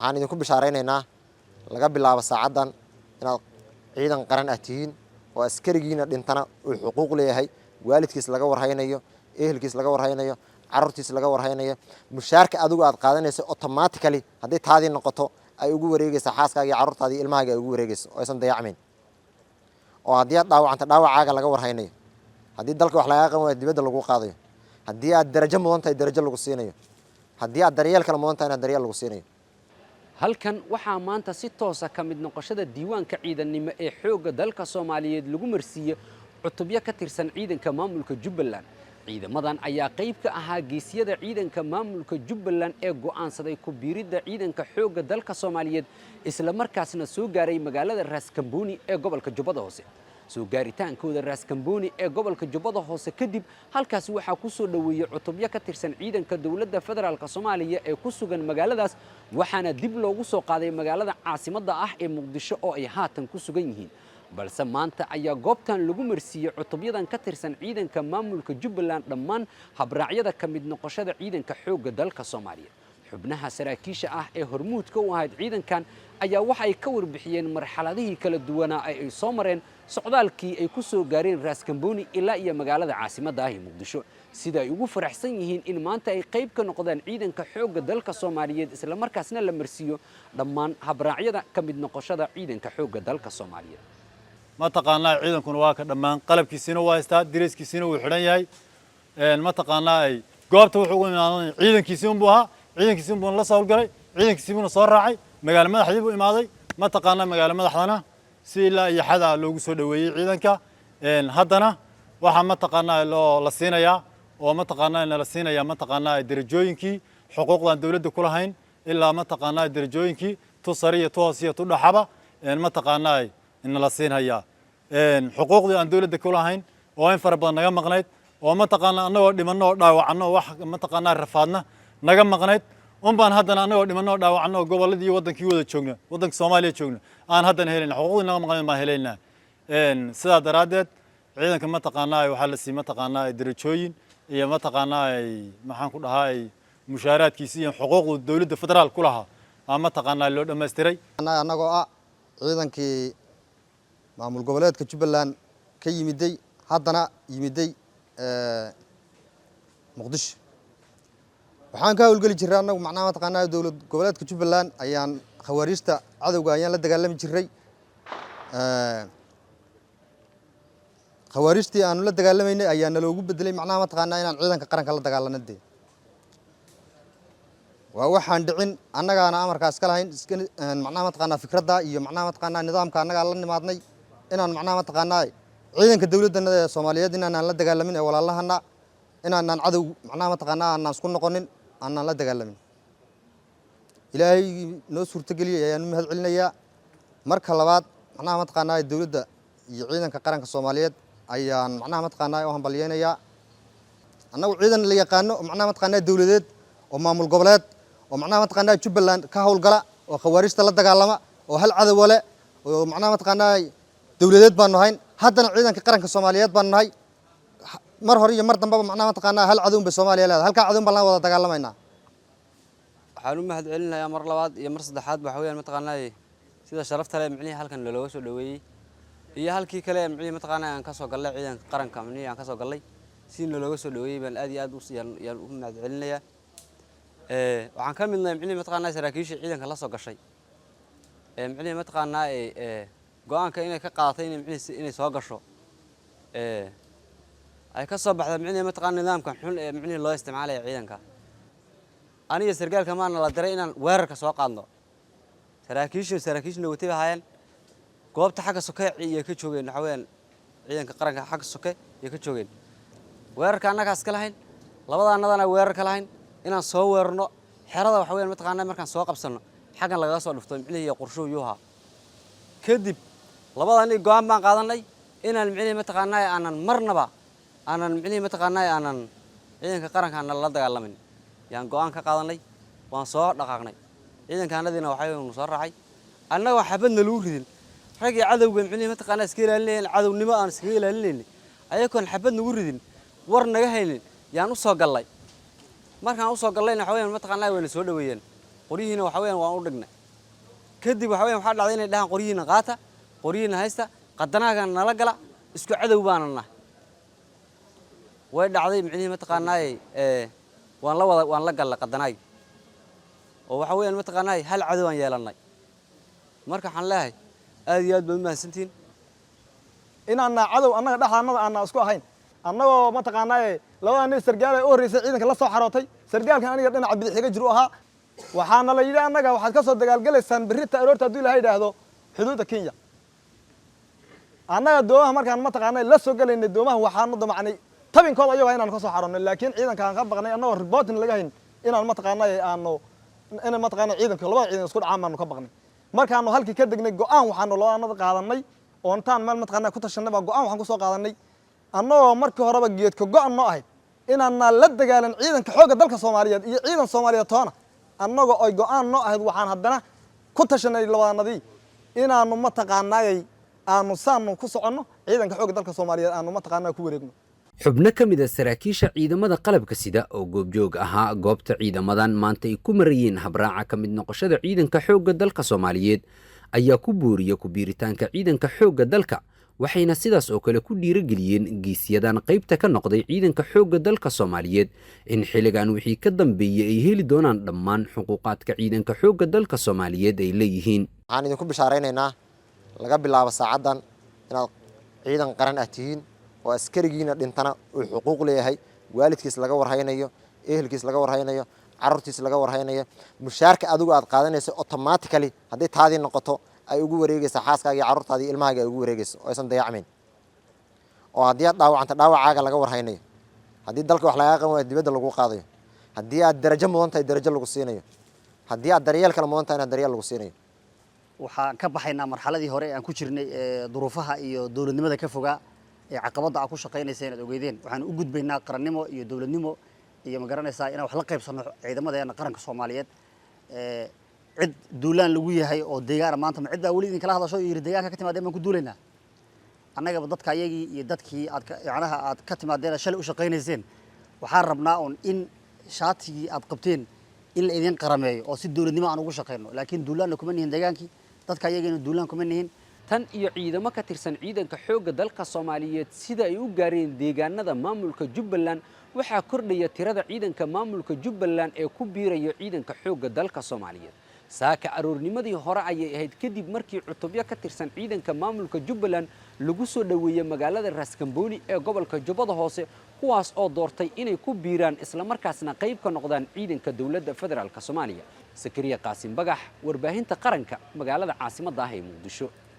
waxaan idinku bishaareynaa laga bilaabo saacadan inaad ciidan qaran ah tihiin oo askarigiina dhintana uu xuquuq leeyahay waalidkiis laga warhaynayo ehelkiis laga warhaynayo carruurtiis laga warhaynayo mushaarka adigu aad qaadanayso automatically haddii taadii noqoto ay ugu wareegaysaa xaaskaaga iyo carruurtaada iyo ilmahaaga ay ugu wareegayso oo aysan dayacmayn oo haddii aad dhaawacanta dhaawacaaga laga warhaynayo haddii dalka wax lagaa qaban waayo dibadda lagu qaadayo haddii aad darajo mudan tahay darajo lagu siinayo haddii aad daryeel kale mudan tahay daryeel lagu siinayo halkan waxaa maanta si toos ah ka mid noqoshada diiwaanka ciidannimo ee xoogga dalka Soomaaliyeed lagu marsiiyay cutubyo ka tirsan ciidanka maamulka Jubbaland. ciidamadan ayaa qayb ka ahaa geesiyada ciidanka maamulka Jubbaland ee go'aansaday ku biiridda ciidanka xoogga dalka Soomaaliyeed isla markaasna soo gaaray magaalada Raaskambooni ee gobolka Jubbada Hoose. soo gaaritaankooda Raaskambooni ee gobolka Jubbada Hoose kadib halkaas waxaa ku soo dhaweeyay cutubyo ka tirsan ciidanka dawladda federaalka Soomaaliya ee ku sugan magaaladaas waxaana dib loogu soo qaaday magaalada caasimadda ah ee Muqdisho oo ay haatan ku sugan yihiin. balse maanta ayaa goobtan lagu marsiiyay cutubyadan ka tirsan ciidanka maamulka Jubbaland dhammaan habraacyada ka mid noqoshada ciidanka xoogga dalka Soomaaliya. xubnaha saraakiisha ah ee hormuudka u ahayd ciidankan ayaa waxa ay ka warbixiyeen marxaladihii kala duwanaa ay soo mareen socdaalkii ay ku soo gaareen Raaskambooni ilaa iyo magaalada caasimadda ah ee Muqdisho sida ay ugu faraxsan yihiin in maanta ay qayb ka noqdaan ciidanka xoogga dalka Soomaaliyeed isla markaasna la marsiiyo dhammaan habraacyada ka mid noqoshada ciidanka xoogga dalka Soomaaliyeed. ما تقانا عيدن كون واقع دمان قلب كيسينو وايستا دريس كيسينو وحران ياي ما تقانا أي قابته وحقون عيدن كيسينو بوها عيدن كيسينو بون لا صار قري عيدن كيسينو صار راعي مقال مدح يبو إماضي ما تقانا مقال مدح لنا سيلا يحدا لو جسود ويا عيدن كا هدنا واحد ما تقانا لو لسينا يا وما تقانا إن لسينا يا ما تقانا درجوين كي حقوق الدولة كلهين إلا ما تقانا درجوين كي تصرية توصية تود حبا ما تقانا إن لسين هيا حقوق أن دولة كلهين وين فربنا نجم مقنعت وما تقنا أنه دمنا دعوة عنه واحد ما تقنا رفضنا نجم مقنعت بان هذا أنه دمنا دعوة عنه قبل دي وطن كيوده تشوفنا وطن الصومالية تشوفنا أنا هذا هلين حقوق نجم مقنعت ما هلينا سيد رادت عيدا كما تقنا وحل السي ما تقنا درجوين هي ما تقنا ما حنقول هاي مشارات كيسية حقوق الدولة الفدرال كلها ما تقنا لو دمستري أنا قا عيدا كي maamul goboleedka Jubbaland ka yimiday haddana yimiday Muqdisho waxaan ka hawlgali jiray anagu macnaha taqaanaa dawlad goboleedka Jubbaland ayaan khawariista cadawga ayaan la dagaalami jiray khawariistii aan la dagaalameynay ayaan loogu bedelay macnaha taqaanaa inaan ciidanka qaranka la dagaalanay waa waxaan dhicin annagaana amarkaas ka lahayn macnaha taqaanaa fikradda iyo macnaha taqaanaa nidaamka annaga la nimaadnay inaan macnaha taqaanaa ciidanka dawladda Soomaaliyeed inaan la dagaalamin ee walaalahana inaan cadow macnaha taqaanaa aan isku noqonin aan la dagaalamin ilaahay noo suurta galiyay ayaan u mahad celinayaa marka labaad macnaha taqaanaa dawladda iyo ciidanka qaranka Soomaaliyeed ayaan macnaha taqaanaa u hambalyeynaya annagu ciidan la yaqaano macnaha taqaanaa dawladeed oo maamul goboleed oo macnaha taqaanaa Jubbaland ka hawlgala oo khawariista la dagaalama oo hal cadow wale oo macnaha taqaanaa dawladeed baan nahay haddana ciidanka qaranka Soomaaliyeed baan nahay mar hore iyo mar dambe macnaha taqaanaa hal cadow ba Soomaaliya leedahay halka cadow baan la wada dagaalamayna waxaan u mahad celinayaa mar labaad iyo mar saddexaad waxa weeyaan taqaanaa sida sharafta leh micnihi halkan looga soo dhaweeyay iyo halkii kale micnihi taqaanaa aan ka soo galay ciidanka qaranka micnihi aan ka soo galay si looga soo dhaweeyay baan aad iyo aad u mahad celinayaa waxaan ka midnahay micnihi taqaanaa saraakiisha ciidanka la soo gashay micnihi taqaanaa go'aanka inay ka qaadatay inay soo gasho ay ka soo baxday micnihi ma taqaan nidaamka xun ee micnihi loo isticmaalay ciidanka aniga sargaalka maana la diray inaan weerarka soo qaadno saraakiishna watay hayeen goobta xagga soke iyo ka joogeen waxa weeyaan ciidanka qaranka xagga soke iyo ka joogeen weerarka annaga iska lahayn labadaanadana weerarka lahayn inaan soo weerarno xerada waxa weeyaan ma taqaan markaan soo qabsano xaggan laga soo dhufto micnihi qorsho yuha kadib labadani go'aan baan qaadanay inaan micnihi ma taqaanaa aanan marnaba aanan micnihi ma taqaanaa aanan ciidanka qaranka aan la dagaalamin yaan go'aan ka qaadanay waan soo dhaqaaqnay ciidankaanadina waxay uu soo raacay annaga xabadna lagu ridin ragii cadawga micnihi ma taqaanaa iska ilaalinayeen cadownimo aan iska ilaalinayeen ayagoon xabad nagu ridin war naga haynin yaan u soo galay markaan u soo galayna waxa weeyaan ma taqaanaa wayna soo dhaweeyeen qoryihiina waxa weeyaan waan u dhignay kadib waxa weeyaan waxaa dhacday inay dhahaan qoryihiina qaata qoryihiina haysta qadanaagan nala gala isku cadow baana nahay way dhacday micnihi mataqaanaa waan la galnay qadanaagi oo waxa weeyaan mataqaanaa hal cadow aan yeelannay marka waxaan leeyahay aad iyo aad baad u mahadsantihiin inaana cadow annaga dhexdaannada aanna isku ahayn annagoo mataqaanaa labada nin sargaal ee u horreysay ciidanka la soo xarootay sargaalkan aniga dhinaca bidix iga jir u ahaa waxaana la yidhi annaga waxaad ka soo dagaalgalaysaan berrita aroorta hadduu ilahay yidhaahdo xuduudda Kenya annaga doomaha markaan mataqaanaa la soo galaynay doomaha waxaanu damacnay tabinkooda ayaga inaan ka soo xaroonay laakiin ciidankaan ka baqnay annagoo reporting laga hayn inaan mataqaanaa inaan mataqaanaa ciidanka labada ciidan isku dhacaan baanu ka baqnay markaanu halkii ka degnay go'aan waxaanu labada qaadanay oo intaan meel mataqaanaa ku tashanay baa go'aan waxaan ku soo qaadanay annagoo markii horeba geedka go'an noo ahayd inaanna la dagaalan ciidanka xoogga dalka Soomaaliyeed iyo ciidan Soomaaliyeed toona annagoo ay go'aan noo ahayd waxaan haddana ku tashanay labadanadii inaanu mataqaanaa aanu saanu ku soconno ciidanka xoogga dalka Soomaaliyeed aanu mataqaanaa ku wareegno xubno ka mid ah saraakiisha ciidamada qalabka sida oo goobjoog ahaa goobta ciidamadan maanta ay ku marayeen habraaca ka mid noqoshada ciidanka xoogga dalka Soomaaliyeed ayaa ku booriyay ku biiritaanka ciidanka xoogga dalka waxayna sidaas oo kale ku dhiirigeliyeen geesiyadan qaybta ka noqday ciidanka xoogga dalka Soomaaliyeed in xiligan wixii ka dambeeyay ay heli doonaan dhammaan xuquuqaadka ciidanka xoogga dalka Soomaaliyeed ay leeyihiin waxaan idinku bishaaraynaynaa laga bilaabo saacadan inaad ciidan qaran ah tihiin oo askarigiina dhintana uu xuquuq leeyahay waalidkiis laga warhaynayo ehelkiis laga warhaynayo carruurtiis laga warhaynayo mushaarka adigu aad qaadanayso automatically haddii taadii noqoto ay ugu wareegaysaa xaaskaaga iyo carruurtaada iyo ilmahaaga ay ugu wareegayso oo aysan dayacmayn oo haddii aad dhaawacanta dhaawacaaga laga warhaynayo haddii dalka wax lagaa qaban waayo dibadda lagu qaadayo haddii aad darajo mudan tahay darajo lagu siinayo haddii aad daryeel kale mudan tahay daryeel lagu siinayo waxaan ka baxaynaa marxaladii hore aan ku jirnay duruufaha iyo dawladnimada ka fogaa ee caqabada aad ku shaqaynaysa inaad ogeydeen waxaan u gudbaynaa qarannimo iyo dawladnimo iyo ma garanaysaa inaan wax la qaybsano ciidamadeena qaranka Soomaaliyeed cid duulaan lagu yahay oo deegaana maanta ma cid baa weli idin kala hadasho iyo deegaanka ka timaadeen baan ku duulaynaa annagaba dadka ayagii iyo dadkii aad ka timaadeen shalay u shaqaynayseen waxaan rabnaa in shaatigii aad qabteen in la idin qarameeyo oo si dawladnimo aan ugu shaqeyno laakiin duulaanna kuma nihin deegaankii dadka ayageena duulaan kuma nihin tan iyo ciidamo ka tirsan ciidanka xoogga dalka Soomaaliyeed sida ay u gaareen deegaanada maamulka Jubbaland waxaa kordhaya tirada ciidanka maamulka Jubbaland ee ku biiraya ciidanka xoogga dalka Soomaaliyeed saaka aroornimadii hore ayay ahayd kadib markii cutubyo ka tirsan ciidanka maamulka Jubbaland lagu soo dhaweeyay magaalada Raaskambooni ee gobolka Jubbada Hoose kuwaas oo doortay inay ku biiraan isla markaasna qayb ka noqdaan ciidanka dawladda federaalka Soomaaliya Sakariya Qaasim Bagax warbaahinta qaranka magaalada caasimadda ah ee Muqdisho